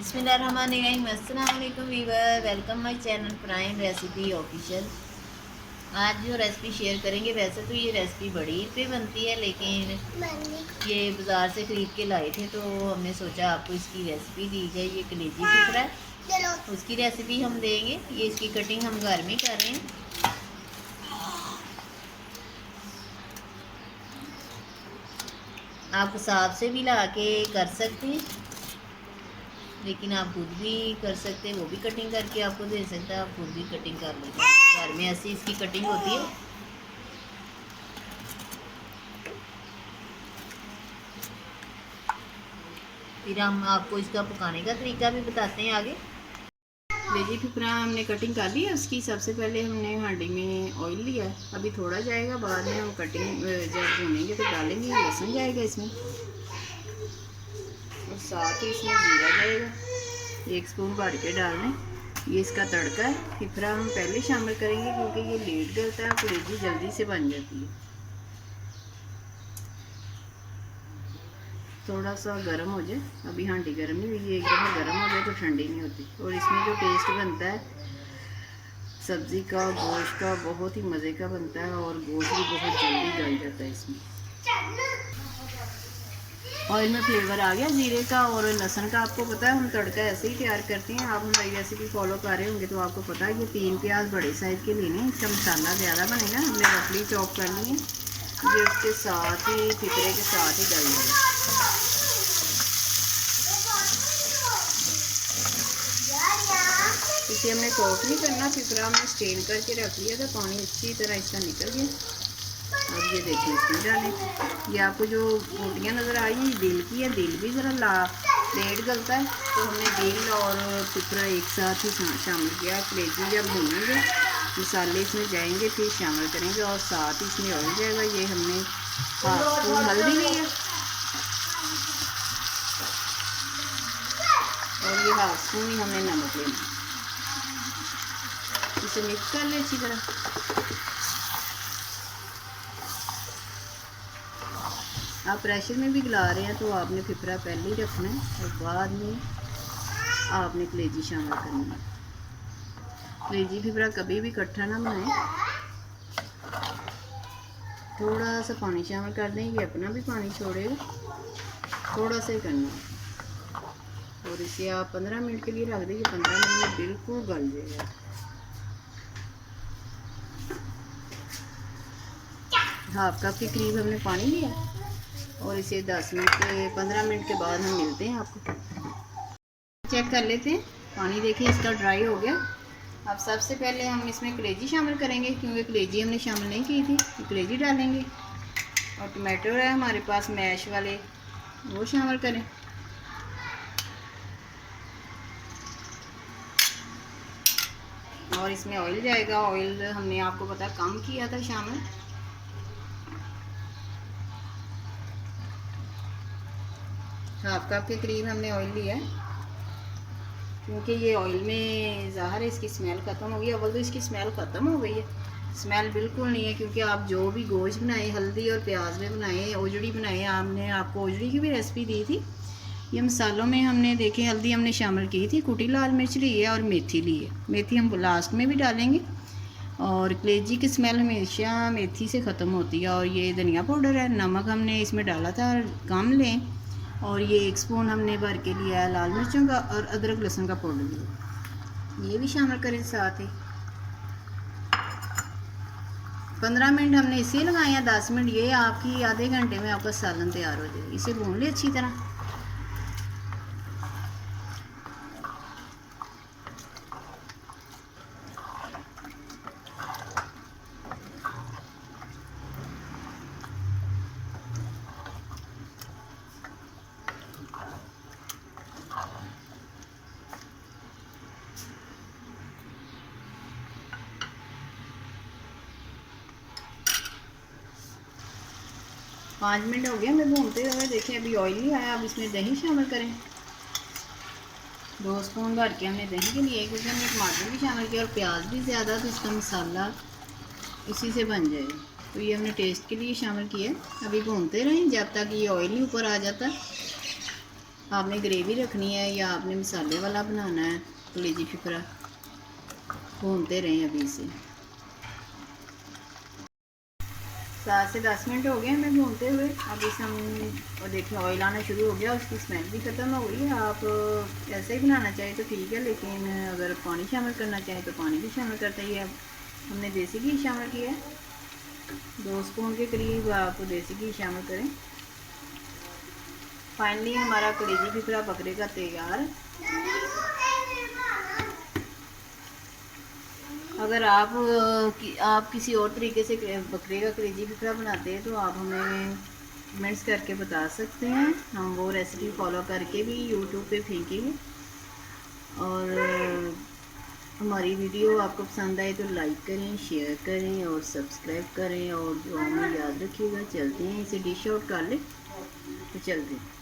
बिस्मिल्लाहिर्रहमानिर्रहीम। अस्सलाम वालेकुम viewer, welcome my channel prime recipe official. आज जो रेसिपी शेयर करेंगे, वैसे तो ये रेसिपी बड़ी पे बनती है, लेकिन ये बाज़ार से ख़रीद के लाए थे तो हमने सोचा आपको इसकी रेसिपी दी जाए। ये कलेजी फिक्रा है, उसकी रेसिपी हम देंगे। ये इसकी कटिंग हम घर में कर रहे हैं। आप हिसाब से भी ला के कर सकते हैं, लेकिन आप खुद भी कर सकते हैं, वो भी कटिंग करके आपको दे सकता है। आप खुद भी कटिंग कर लीजिए, घर में ऐसी इसकी कटिंग होती है। फिर हम आपको इसका पकाने का तरीका भी बताते हैं आगे। लीजिए फिक्रा हमने कटिंग कर ली है उसकी। सबसे पहले हमने हांडी में ऑयल लिया है, अभी थोड़ा जाएगा, बाद में हम कटिंग जब भूनेंगे तो डालेंगे। लहसुन जाएगा इसमें और साथ ही इसमें जीरा जाएगा, 1 स्पून भर के डालना। ये इसका तड़का है। फिक्रा हम पहले शामिल करेंगे क्योंकि ये लेट गलता है, कलेजी जल्दी से बन जाती है। थोड़ा सा गर्म हो जाए, अभी हांडी गर्म नहीं हुई है, एक दफ़ा गर्म हो जाए तो ठंडी नहीं होती। और इसमें जो टेस्ट बनता है सब्ज़ी का, गोश्त का, बहुत ही मज़े का बनता है और गोश्त भी बहुत जल्दी गल जाता है इसमें। ऑयल में फ्लेवर आ गया जीरे का और लहसुन का। आपको पता है हम तड़का ऐसे ही तैयार करते हैं। आप हमारी रेसिपी फॉलो कर रहे होंगे तो आपको पता है ये 3 प्याज बड़े साइज़ के लेने हैं। इसका मसाला ज़्यादा बनेगा, हमने रफली चॉप करनी है। ये उसके साथ ही फिक्रे के साथ ही डाल देंगे। इसे हमने सॉफ्ट नहीं करना, फिक्रा हमने स्टेन करके रख लिया था, पानी अच्छी तरह इसका निकल गया। अब ये देखिए इसमें डालें। ये आपको जो रोटियाँ नज़र आ रही हैं दिल की है। दिल भी ज़रा लेट गलता है, तो हमने दिल और फिक्रा एक साथ ही शामिल किया। कलेजी जब भूनेंगे मसाले इसमें जाएंगे फिर शामिल करेंगे और साथ ही इसमें ऑयल जाएगा। ये हमने 1/2 स्पून हल्दी ली है और ये 1/2 स्पून ही हमने नमक लेना। इसे मिक्स कर लें अच्छी तरह। आप प्रेशर में भी गला रहे हैं तो आपने फिक्रा पहले ही रखना है और बाद में आपने कलेजी शामिल करनी है। कलेजी फिक्रा कभी भी इकट्ठा ना बनाएं, थोड़ा सा पानी शामिल कर दें। ये अपना भी पानी छोड़ेगा, थोड़ा सा ही करना है। और इसे आप 15 मिनट के लिए रख देंगे। 15 मिनट में बिल्कुल गल जाएगा। 1/2 कप के करीब हमने पानी लिया और इसे 15 मिनट के बाद हम मिलते हैं आपको। चेक कर लेते हैं। पानी देखिए इसका ड्राई हो गया। अब सबसे पहले हम इसमें कलेजी शामिल करेंगे, क्योंकि कलेजी हमने शामिल नहीं की थी। तो कलेजी डालेंगे और टमाटो है हमारे पास मैश वाले, वो शामिल करें। और इसमें ऑयल जाएगा। ऑयल हमने आपको पता कम किया था शामिल। हाफ कप के करीब हमने ऑयल लिया है, क्योंकि ये ऑयल में ज़ाहिर है इसकी स्मेल ख़त्म हो गई। अव्वल तो इसकी स्मेल ख़त्म हो गई है, स्मेल बिल्कुल नहीं है। क्योंकि आप जो भी गोश्त बनाए हल्दी और प्याज में बनाए, ओजड़ी बनाए, हमने आपको ओजड़ी की भी रेसिपी दी थी। ये मसालों में हमने देखे हल्दी हमने शामिल की थी, कुटी लाल मिर्च ली है और मेथी ली है। मेथी हम लास्ट में भी डालेंगे। और कलेजी की स्मेल हमेशा मेथी से ख़त्म होती है। और ये धनिया पाउडर है। नमक हमने इसमें डाला था कम लें। और ये 1 स्पून हमने भर के लिया है लाल मिर्चों का और अदरक लहसुन का पाउडर लिया, ये भी शामिल करें साथ ही। 15 मिनट हमने इसे लगाए हैं, 10 मिनट ये आपकी आधे घंटे में आपका सालन तैयार हो जाएगा। इसे भून ले अच्छी तरह। पाँच मिनट हो गए हमें भूनते हुए। देखिए अभी ऑयल नहीं आया। अब इसमें दही शामिल करें। 2 स्पून भर के हमने दही के लिए, क्योंकि हमने टमाटर भी शामिल किया और प्याज भी ज़्यादा, तो इसका मसाला इसी से बन जाएगा। तो ये हमने टेस्ट के लिए शामिल किया। अभी भूनते रहें जब तक ये ऑयल ही ऊपर आ जाता है। आपने ग्रेवी रखनी है या आपने मसाले वाला बनाना है कलेजी फिकरा, भूनते रहें अभी इसे। 7 से 10 मिनट हो गए हमें भूनते हुए। अब इसे हम और देखिए ऑयल आना शुरू हो गया, उसकी स्मेल भी ख़त्म हो गई है। आप ऐसे ही बनाना चाहें तो ठीक है, लेकिन अगर पानी शामिल करना चाहें तो पानी भी शामिल करते ही। अब हमने देसी घी शामिल किया है, 2 स्पून के करीब आप देसी घी शामिल करें। फाइनली हमारा कलेजी फिकरा बकरे का तैयार। अगर आप किसी और तरीके से बकरे का कलेजी फिकरा बनाते हैं तो आप हमें कमेंट्स करके बता सकते हैं, हम वो रेसिपी फॉलो करके भी यूट्यूब पे फेंकेंगे। और हमारी वीडियो आपको पसंद आए तो लाइक करें, शेयर करें और सब्सक्राइब करें और दुआ में याद रखिएगा। चलते हैं, इसे डिश आउट कर लें तो चलते हैं।